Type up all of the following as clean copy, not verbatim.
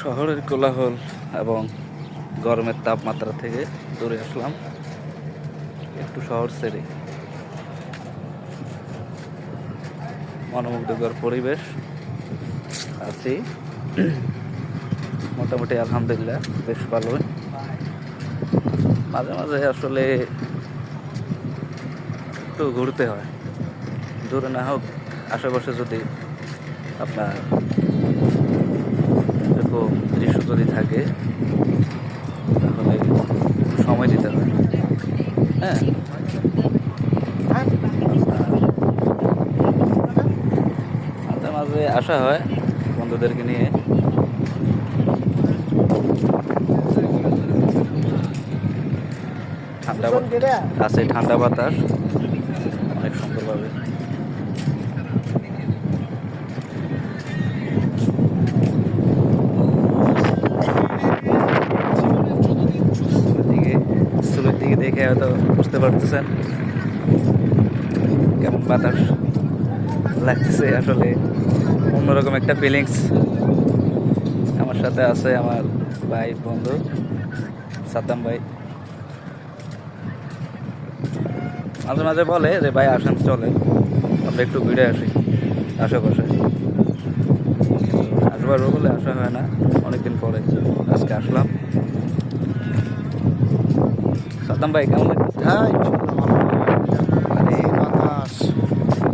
শহরের কোলাহল এবং গরমের তাপমাত্রা থেকে দূরে আসলাম, একটু শহর ছেড়ে। মনোমুগ্ধকর পরিবেশ আছি, মোটামুটি আলহামদুলিল্লাহ বেশ ভালোই। মাঝে মাঝে আসলে একটু ঘুরতে হয়, দূরে না হোক আশেপাশে যদি আপনার এরকম দৃশ্য যদি থাকে তাহলে সময় দিতে হয়। হ্যাঁ, মাঝে মাঝে আসা হয় বন্ধুদেরকে নিয়ে। ঠান্ডা আছে, ঠান্ডা বাতাস অনেক সুন্দরভাবে। চুলের দিকে দেখে হয়তো বুঝতে পারতেছেন কেমন বাতাস লাগতেছে। আসলে অন্যরকম একটা ফিলিংস। আমার সাথে আছে আমার ভাই বন্ধু সাদ্দাম ভাই। মাঝে মাঝে বলে যে ভাই আসেন চলে আমরা একটু ঘুরে আসি আশেপাশে। আসবার বলে আসা হয় না, অনেকদিন পরে আজকে আসলাম। সাদ্দাম ভাই কেমন লাগছে? হ্যাঁ, মানে বাতাস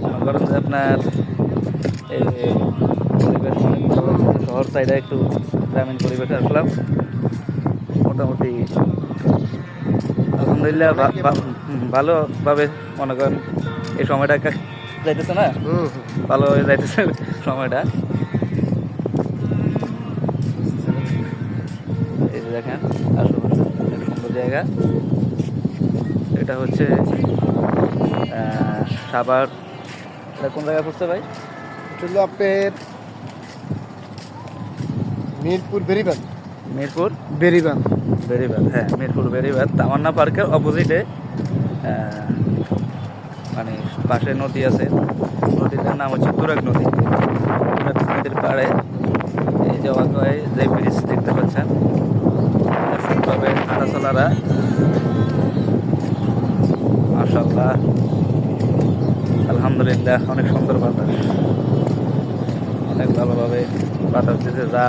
মনে করেন যে আপনার এই পরিবেশ অনেক ভালো লাগছে। শহর সাইডে একটু গ্রামীণ পরিবেশে আসলাম, মোটামুটি আলহামদুলিল্লাহ ভালোভাবে মনে করেন এই সময়টা যাইতেছে না, ভালোভাবে যাইতেছে সময়টা। এই যে দেখেন আশেপাশে অনেক সুন্দর জায়গা। এটা হচ্ছে সাভার। এটা কোন জায়গা পড়ছে ভাই? চললো আপনার মিরপুর বেরিবাঁধ। মিরপুর বেরিবাঁধ বেরিবাঁধ, হ্যাঁ মিরপুর বেরিবাঁধ তামান্না পার্কের অপোজিটে। মানে পাশে নদী আছে, নদীটার নাম হচ্ছে তুরাগ নদী। তুরাগ নদীর পাড়ে এই যে অগয় যে ব্রিজ দেখতে পাচ্ছেন, সুন্দরভাবে হাঁটা চলারা মাশাআল্লাহ আলহামদুলিল্লাহ অনেক সুন্দর বাতাস, অনেক ভালোভাবে বাতাস দিতে যা